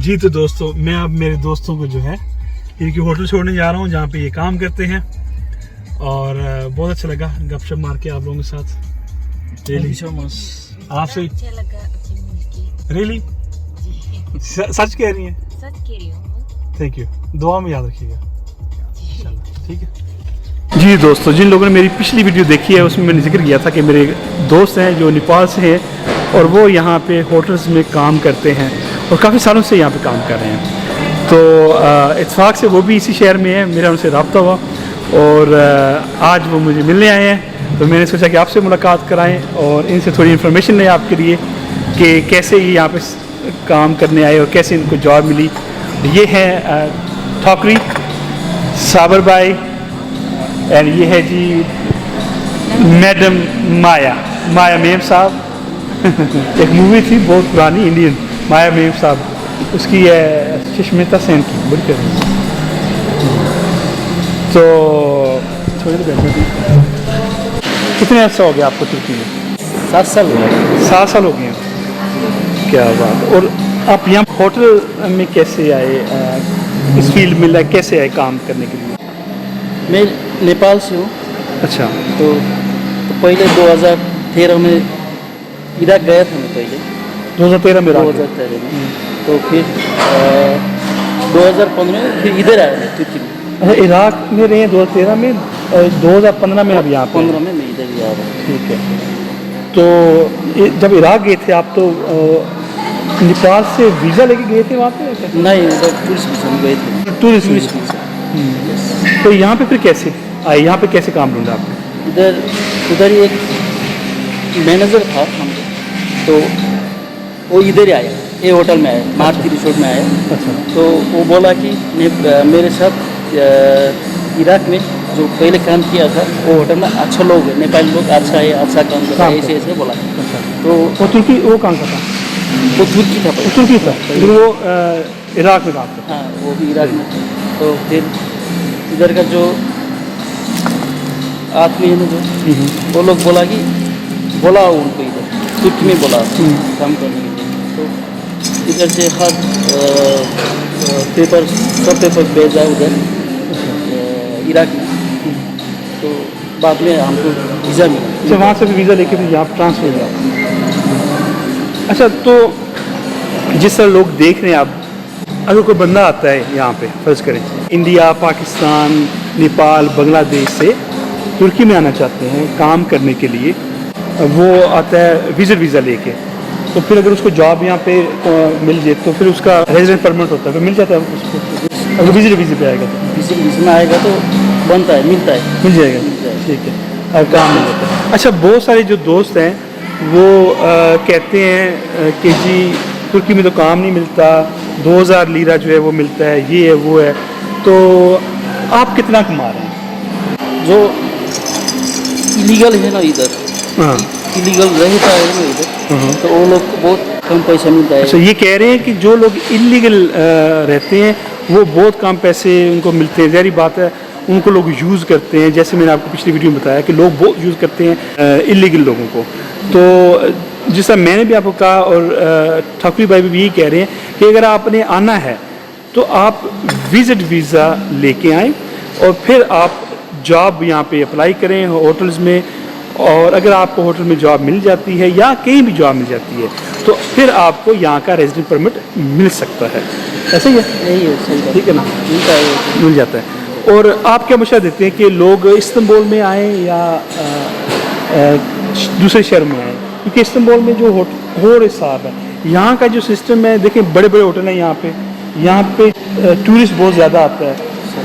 जी तो दोस्तों, मैं अब मेरे दोस्तों को जो है इनकी होटल छोड़ने जा रहा हूँ जहाँ पे ये काम करते हैं, और बहुत अच्छा लगा गपशप मार के आप लोगों के साथ। रियली आपसे अच्छा लगा आपसे मिलके। रियली सच कह रही हैं? सच कह रही हूँ। थैंक यू, दुआ में याद रखिएगा इंशाल्लाह। ठीक है जी दोस्तों, जिन लोगों ने मेरी पिछली वीडियो देखी है उसमें मैंने जिक्र किया था कि मेरे दोस्त हैं जो नेपाल से हैं और वो यहाँ पे होटल्स में काम करते हैं और काफ़ी सालों से यहाँ पे काम कर रहे हैं। तो इत्तेफाक से वो भी इसी शहर में है, मेरा उनसे रब्ता हुआ और आज वो मुझे मिलने आए हैं, तो मैंने सोचा कि आपसे मुलाकात कराएं और इनसे थोड़ी इन्फॉर्मेशन लें आपके लिए कि कैसे ये यहाँ पे काम करने आए और कैसे इनको जॉब मिली। ये है ठाकरी साबर भाई एंड ये है जी मैडम माया मेम साहब। एक मूवी थी बहुत पुरानी इंडियन, माया मेम साहब, उसकी है सुष्मिता सेन की, बड़ी फेमस। तो थोड़ी देर बैठे थे। कितने अर्सा हो गया आपको तुर्की में? 7 साल हो गए। 7 साल हो गए हैं, क्या बात। और आप यहाँ होटल में कैसे आए, इस फील्ड में कैसे आए काम करने के लिए? मैं नेपाल से हूँ। अच्छा। तो पहले 2013 में इराक गया था मैं पहले। 2013 में? 2013 में। तो फिर 2015 में फिर इधर आया मैं तुर्की में। अच्छा, इराक में रहे 2013 में, 2015 में अब यहाँ पे? 15 में मैं इधर ही आ रहा हूँ। ठीक है। तो जब इराक गए थे आप तो नेपाल से वीज़ा लेके गए थे वहाँ पे? नहीं, उधर टूरिस्ट वीज़ा में गए थे। Tourist visa. तो यहाँ पे फिर कैसे आए, यहाँ पे कैसे काम ढूंढा आपने? उधर ही एक मैनेजर था हम, तो वो इधर ही आया, ये होटल में आया, मारुति रिसोर्ट में आया। अच्छा। तो वो बोला कि मेरे साथ इराक में जो पहले काम किया था वो होटल में अच्छा लोग है, नेपाली लोग अच्छा है, अच्छा काम करता है, ऐसे ऐसे बोला। अच्छा। तो वो तुर्की, वो कहाँ का था? वो तुर्की था पहले। तुर्की था, फिर वो इराक में काम करता? हाँ, वो भी इराक में। तो फिर इधर का जो आदमी है ना जो, वो लोग बोला उनको इधर तुर्की में बोला काम करने के लिए। तो इधर से हर सब पेपर भेजा उधर इराक में। तो बाद में हमको वीज़ा मिला। अच्छा, वहाँ से भी वीज़ा लेके फिर यहाँ ट्रांसफर हुआ? अच्छा, तो जिस तरह लोग देख रहे हैं आप, अगर कोई बंदा आता है यहाँ पे, फ़र्ज़ करें इंडिया, पाकिस्तान, नेपाल, बांग्लादेश से तुर्की में आना चाहते हैं काम करने के लिए, वो आता है विज़िट वीज़ा लेके, तो फिर अगर उसको जॉब यहाँ पे मिल जाए तो फिर उसका रेजिडेंट परमिट होता है, फिर मिल जाता है उसको? अगर विज़िट वीज़े पे आएगा तो? विज़िट वीज़ा में आएगा तो बनता है, मिलता है, मिल जाएगा। ठीक है, और काम मिल जाता है। अच्छा, बहुत सारे जो दोस्त हैं वो कहते हैं कि जी तुर्की में तो काम नहीं मिलता, 2000 लीरा जो है वो मिलता है, ये है वो है, तो आप कितना कमा रहे हैं? जो इलीगल है ना इधर, हाँ, इलीगल रहता है ना इधर, तो वो लोग को बहुत कम पैसा मिलता है। अच्छा, ये कह रहे हैं कि जो लोग इलीगल रहते हैं वो बहुत कम पैसे उनको मिलते हैं। ज़ाहिर बात है, उनको लोग यूज़ करते हैं, जैसे मैंने आपको पिछली वीडियो में बताया कि लोग बहुत यूज़ करते हैं इलीगल लोगों को। तो जिस तरह मैंने भी आपको कहा और ठाकुरी भाई भी यही कह रहे हैं कि अगर आपने आना है तो आप विज़िट वीज़ा लेके आएँ और फिर आप जॉब यहाँ पे अप्लाई करें होटल्स में, और अगर आपको होटल में जॉब मिल जाती है या कहीं भी जॉब मिल जाती है तो फिर आपको यहाँ का रेजिडेंट परमिट मिल सकता है। ऐसे ही है? यही है, सही बात। ठीक है ना, मिलता है, मिल जाता है। और आप क्या मशवरा देते हैं कि लोग इस्तांबुल में आएँ या दूसरे शहर में आएँ? क्योंकि इस्तांबुल में जो होटल साहब है, यहाँ का जो सिस्टम है, देखें बड़े बड़े होटल हैं यहाँ पे टूरिस्ट बहुत ज़्यादा आता है,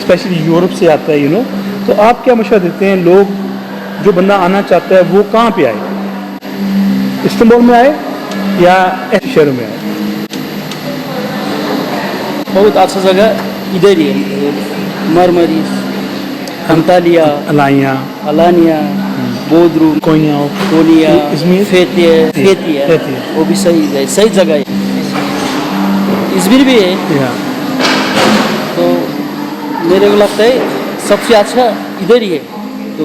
स्पेशली यूरोप से आता है, तो आप क्या मशवरा देते हैं, लोग जो बंदा आना चाहता है वो कहाँ पे आए? इस्तांबुल में आए या ऐसे शहरों में आए? बहुत अच्छा जगह इधर ही है, मरमरीज, अंतालिया, अलानिया, बोदरूम, कोनिया, फेतिया, वो भी सही जगह है। इज़मिर भी है। तो मेरे को लगता है सबसे अच्छा इधर ही है। तो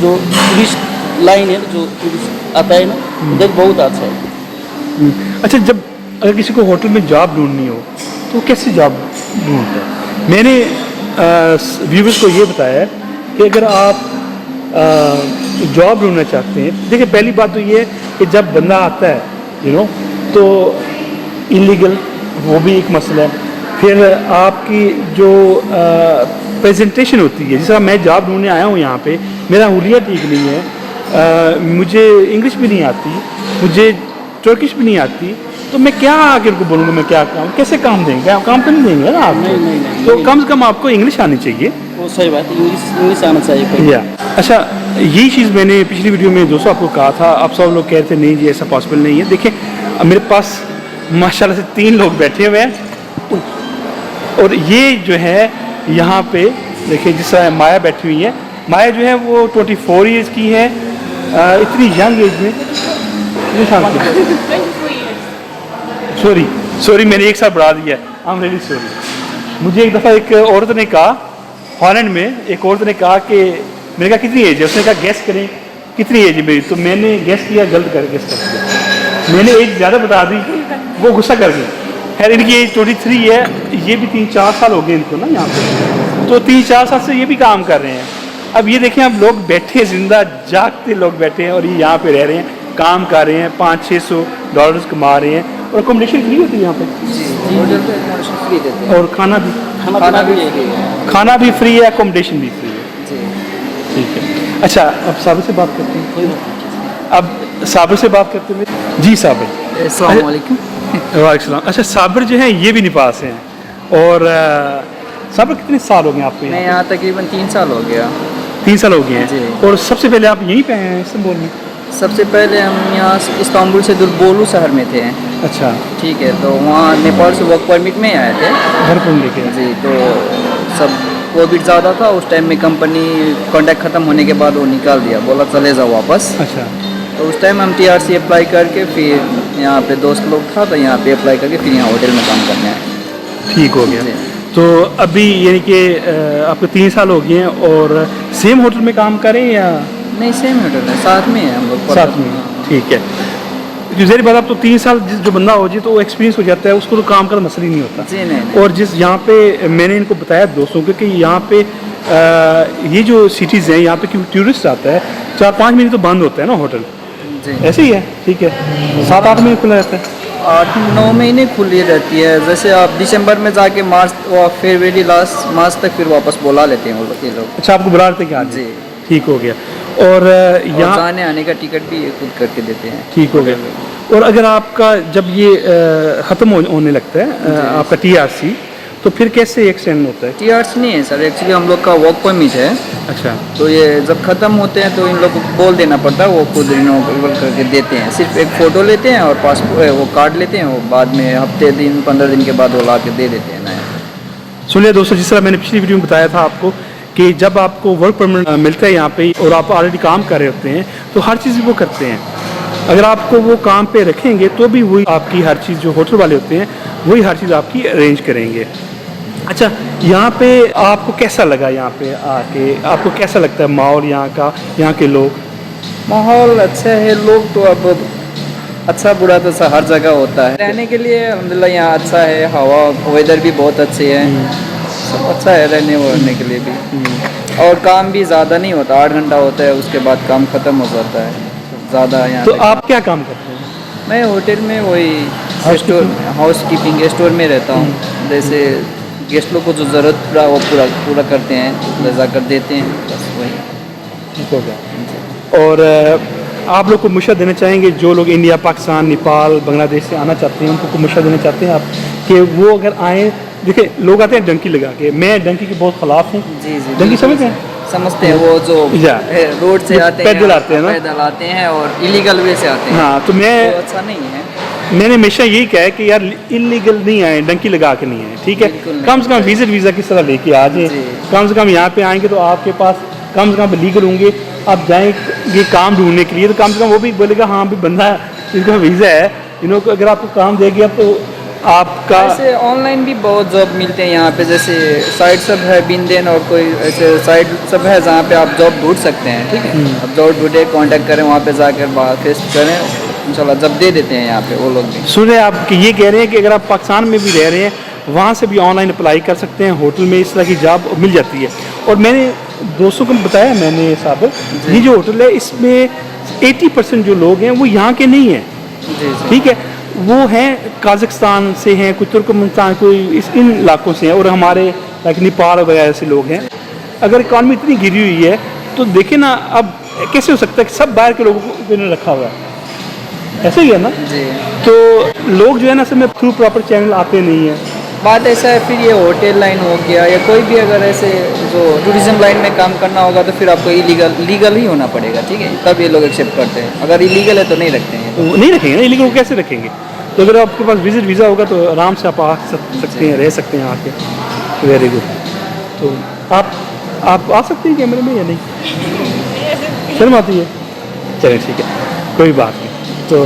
जो टूरिस्ट लाइन है, जो टूरिस्ट आता है ना, उधर बहुत अच्छा है। अच्छा, जब अगर किसी को होटल में जॉब ढूंढनी हो तो कैसे जॉब ढूंढता है? मैंने व्यूवर्स को ये बताया है कि अगर आप जॉब ढूंढना चाहते हैं, देखिए पहली बात तो ये है कि जब बंदा आता है तो इलीगल वो भी एक मसला है। फिर आपकी जो प्रेजेंटेशन होती है, जैसा मैं जॉब ढूंढने आया हूँ यहाँ पे, मेरा हुलिया ठीक नहीं है, मुझे इंग्लिश भी नहीं आती, मुझे तुर्किश भी नहीं आती, तो मैं क्या आगे उनको बोलूँगा, मैं क्या काम कैसे काम देंगे? काम तो नहीं देंगे ना आप। नहीं, तो कम से कम आपको इंग्लिश आनी चाहिए। वो सही बात है, इंग्लिश आना चाहिए कोई। या अच्छा, यही चीज़ मैंने पिछली वीडियो में दोस्तों आपको कहा था, आप सब लोग कहते नहीं जी ऐसा पॉसिबल नहीं है। देखिए मेरे पास माशाल्लाह से 3 लोग बैठे हुए हैं, और ये जो है यहाँ पे देखिए जिस तरह माया बैठी हुई है, माया जो है वो 24 ईयर्स की है, इतनी यंग एज में। सॉरी मैंने एक साल बढ़ा दिया, आई एम रियली सॉरी। मुझे एक दफ़ा एक औरत ने कहा, हॉलैंड में एक औरत ने कहा कि, मैंने कहा कितनी एज है, उसने कहा गैस करें कितनी एज है मेरी, तो मैंने गैस किया, गलत कर गैस कर दिया, मैंने एज ज़्यादा बता दी, वो गुस्सा कर गई। खैर इनकी एज 23 है, ये भी 3-4 साल हो गए इनको ना यहाँ पे, तो 3-4 साल से ये भी काम कर रहे हैं। अब ये देखें, अब लोग बैठे जिंदा जागते लोग बैठे हैं, और ये यहाँ पे रह रहे हैं, काम कर रहे हैं, $500-600 कमा रहे हैं, और अकोमोडेशन फ्री होती है यहाँ पे, फ्री देते हैं, और खाना भी खाना भी फ्री है, अकोमोडेशन भी फ्री है। ठीक है, अच्छा अब साबिर से बात करते हैं। अब साबिर से बात करते हैं। जी साबिर, अस्सलाम वालेकुम। वालेकुम। अच्छा साबिर जो है ये भी नेपाल से हैं, और साबिर कितने साल हो गए आपको? मैं यहाँ तकरीबन 3 साल हो गया। 3 साल हो गए हैं, जी। और सबसे पहले आप यहीं पे आए हैं इस्तांबुल में? सबसे पहले हम यहाँ इस्तांबुल से दुरबोलू शहर में थे। अच्छा, ठीक है, तो वहाँ नेपाल से वर्क परमिट में आए थे। घर पर लेके? जी, तो सब कोविड ज़्यादा था उस टाइम में, कंपनी कॉन्टैक्ट ख़त्म होने के बाद वो निकाल दिया, बोला चले जाओ वापस। अच्छा, तो उस टाइम हम TRC अप्लाई करके फिर यहाँ पे दोस्त लोग था तो यहाँ पे अप्लाई करके फिर यहाँ होटल में काम करने आए। ठीक हो गया। तो अभी यानी कि आपको 3 साल हो गए हैं, और सेम होटल में काम करें या नहीं? सेम होटल है, साथ में है हम लोग। साथ में? ठीक है, क्योंकि ज़ाहिर बात, अब तो 3 साल जो बंदा हो जाए तो वो एक्सपीरियंस हो जाता है, उसको तो काम का मसला ही नहीं होता। जी नहीं। और जिस यहाँ पे मैंने इनको बताया दोस्तों को कि यहाँ पे ये जो सिटीज़ हैं यहाँ पे क्योंकि टूरिस्ट आता है, 4-5 महीने तो बंद होता है ना होटल, जी ऐसे ही है। ठीक है, 7-8 महीने खुला रहता है? 8-9 महीने खुली रहती है। जैसे आप दिसंबर में जाके मार्च और फरवरी लास्ट मार्च तक फिर वापस बुला लेते हैं वो लोग, ये लोग। अच्छा, आपको बुला लेते क्या? जी, ठीक हो गया। और यहाँ जाने आने का टिकट भी खुद करके देते हैं। ठीक हो गया। और अगर आपका जब ये ख़त्म होने लगता है आपका TRC, तो फिर कैसे एक्सटेंड होता है? TRC नहीं है सर, एक्चुअली हम लोग का वर्क परमिट है। अच्छा, तो ये जब ख़त्म होते हैं तो इन लोग को बोल देना पड़ता है, वो खुद रिन्यूअल करके देते हैं। सिर्फ एक फ़ोटो लेते हैं और पासपोर्ट वो कार्ड लेते हैं, वो बाद में हफ्ते दिन 15 दिन के बाद वो ला के दे देते हैं नया। सुनिए दोस्तों, जिस तरह मैंने पिछली वीडियो में बताया था आपको कि जब आपको वर्क परमिट मिलता है यहाँ पे और आप ऑलरेडी काम कर रहे होते हैं, तो हर चीज़ वो करते हैं। अगर आपको वो काम पे रखेंगे तो भी वही आपकी हर चीज़, जो होटल वाले होते हैं वही हर चीज़ आपकी अरेंज करेंगे। अच्छा, यहाँ पे आपको कैसा लगा? यहाँ पे आके आपको कैसा लगता है माहौल यहाँ का, यहाँ के लोग? माहौल अच्छा है, लोग तो अब अच्छा बुरा तो हर जगह होता है। रहने के लिए अल्हम्दुलिल्लाह यहाँ अच्छा है, हवा वेदर भी बहुत अच्छे हैं, सब अच्छा है रहने वरने के लिए भी। और काम भी ज़्यादा नहीं होता, 8 घंटा होता है, उसके बाद काम ख़त्म हो जाता है ज़्यादा यहाँ। तो आप क्या काम करते हैं? मैं होटल में वही स्टोर, हाउस कीपिंग स्टोर में रहता हूँ। जैसे गेस्ट लोग को जो ज़रूरत पूरा वो पूरा करते हैं, ले जाकर देते हैं, बस वही। ठीक हो गया। और आप लोग को मशवरा देना चाहेंगे जो लोग इंडिया, पाकिस्तान, नेपाल, बांग्लादेश से आना चाहते हैं, उनको मशवरा देना चाहते हैं आप कि वो अगर आएँ? देखिए लोग आते हैं डंकी लगा के, मैं डंकी के बहुत ख़िलाफ़ हूँ। जी जी, डंकी समझते हैं? समझते हैं, वो जो रोड से आते हैं, पैदल आते हैं ना, पैदल आते हैं और इलीगल वे से आते हैं। हाँ, तो मैं तो अच्छा नहीं है। मैंने हमेशा यही कहा है कि यार इलीगल नहीं आए, डंकी लगा के नहीं आए, ठीक है? कम से कम विजिट वीज़ा किस तरह लेके आ जाए, कम से कम यहाँ पे आएंगे तो आपके पास कम से कम लीगल होंगे। आप जाएंगे काम ढूंढने के लिए तो कम से कम वो भी बोलेगा हाँ भी बंदा इसका वीज़ा है, अगर आपको काम देगा तो आपका। ऐसे ऑनलाइन भी बहुत जॉब मिलते हैं यहाँ पे, जैसे साइट सब है बिंदेन और कोई ऐसे साइट सब है जहाँ पे आप जॉब ढूंढ सकते हैं। ठीक है, आप जॉब ढूंढे, कांटेक्ट करें, वहाँ पे जाकर बात फेस करें, इंशाल्लाह जब दे देते हैं यहाँ पे वो लोग भी। सुन रहे हैं आप कि ये कह रहे हैं कि अगर आप पाकिस्तान में भी रह रहे हैं वहाँ से भी ऑनलाइन अप्लाई कर सकते हैं, होटल में इस तरह की जॉब मिल जाती है। और मैंने दोस्तों को बताया, मैंने साहब ये जो होटल है इसमें 80% जो लोग हैं वो यहाँ के नहीं हैं, जी जी। ठीक है, वो हैं काज़ाकिस्तान से हैं, कोई तुर्कमेनिस्तान, कोई इन इलाकों से हैं, और हमारे लाइक नेपाल वगैरह से लोग हैं। अगर इकॉनमी इतनी गिरी हुई है तो देखिए ना, अब कैसे हो सकता है कि सब बाहर के लोगों को इन्होंने रखा हुआ है, ऐसे ही है ना। जी तो लोग जो है ना समय थ्रू प्रॉपर चैनल आते नहीं हैं। बात ऐसा है, फिर ये होटल लाइन हो गया या कोई भी अगर ऐसे जो टूरिज्म लाइन में काम करना होगा तो फिर आपको लीगल ही होना पड़ेगा, ठीक है, तब ये लोग एक्सेप्ट करते हैं। अगर इलीगल है तो नहीं रखते हैं। तो नहीं रखेंगे ना, इलीगल को कैसे रखेंगे? तो अगर आपके पास विजिट वीज़ा होगा तो आराम से आप आ सकते हैं, रह सकते हैं आके। Very good. तो आप आ सकते हैं कैमरे में या नहीं? शर्म आती है? चलिए ठीक है, कोई बात नहीं, तो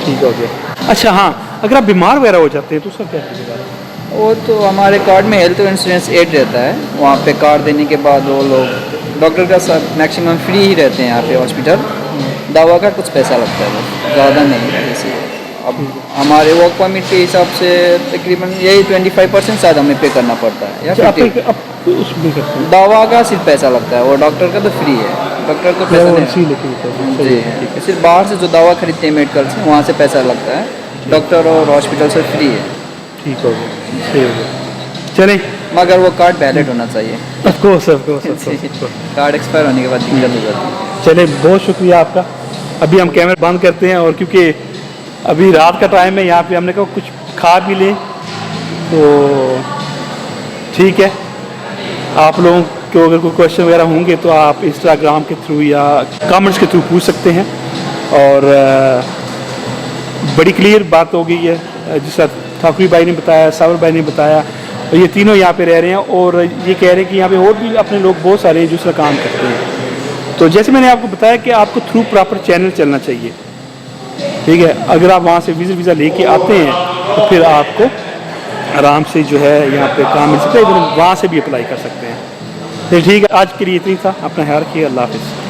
ठीक हो गया। अच्छा हाँ, अगर आप बीमार वगैरह हो जाते हैं तो उसका क्या कीजिएगा? वो तो हमारे कार्ड में हेल्थ इंश्योरेंस एड रहता है, वहाँ पे कार्ड देने के बाद वो लोग डॉक्टर का सब मैक्सिमम फ्री ही रहते हैं यहाँ पे हॉस्पिटल। दवा का कुछ पैसा लगता है, बस ज़्यादा नहीं है। जैसे अब हमारे वर्क परमिट के हिसाब से तकरीबन यही 25% शायद हमें पे करना पड़ता है या अच्छा, 50। आप उसमें करते हैं दवा का सिर्फ पैसा लगता है, वो डॉक्टर का तो फ्री है, डॉक्टर को पैसा नहीं। इसी लेके जी, सिर्फ बाहर से जो दवा खरीदते हैं मेडिकल से वहाँ से पैसा लगता है, डॉक्टर और हॉस्पिटल से फ्री है। ठीक हो गया, सही हो गया। चलें, मगर वो कार्ड वैलिड होना चाहिए। Of course of course. Card expire होने के बाद दिक्कत हो जाती है। चले, बहुत शुक्रिया आपका। अभी हम कैमरा बंद करते हैं, और क्योंकि अभी रात का टाइम है, यहाँ पे हमने कहा कुछ खा भी लें, तो ठीक है। आप लोगों को अगर कोई क्वेश्चन वगैरह होंगे तो आप इंस्टाग्राम के थ्रू या कमेंट्स के थ्रू पूछ सकते हैं। और बड़ी क्लियर बात हो गई है, जिस ठाकुरी भाई ने बताया, सावर भाई ने बताया, और ये तीनों यहाँ पे रह रहे हैं, और ये कह रहे हैं कि यहाँ पे और भी अपने लोग बहुत सारे हैं जो इसका काम करते हैं। तो जैसे मैंने आपको बताया कि आपको थ्रू प्रॉपर चैनल चलना चाहिए, ठीक है। अगर आप वहाँ से वीज़ा लेके आते हैं तो फिर आपको आराम से जो है यहाँ पे काम मिल सकता है, इवन वहाँ से भी अप्लाई कर सकते हैं। तो ठीक है, आज के लिए इतनी था। अपना ख्याल रखिए, अल्लाह हाफिज़।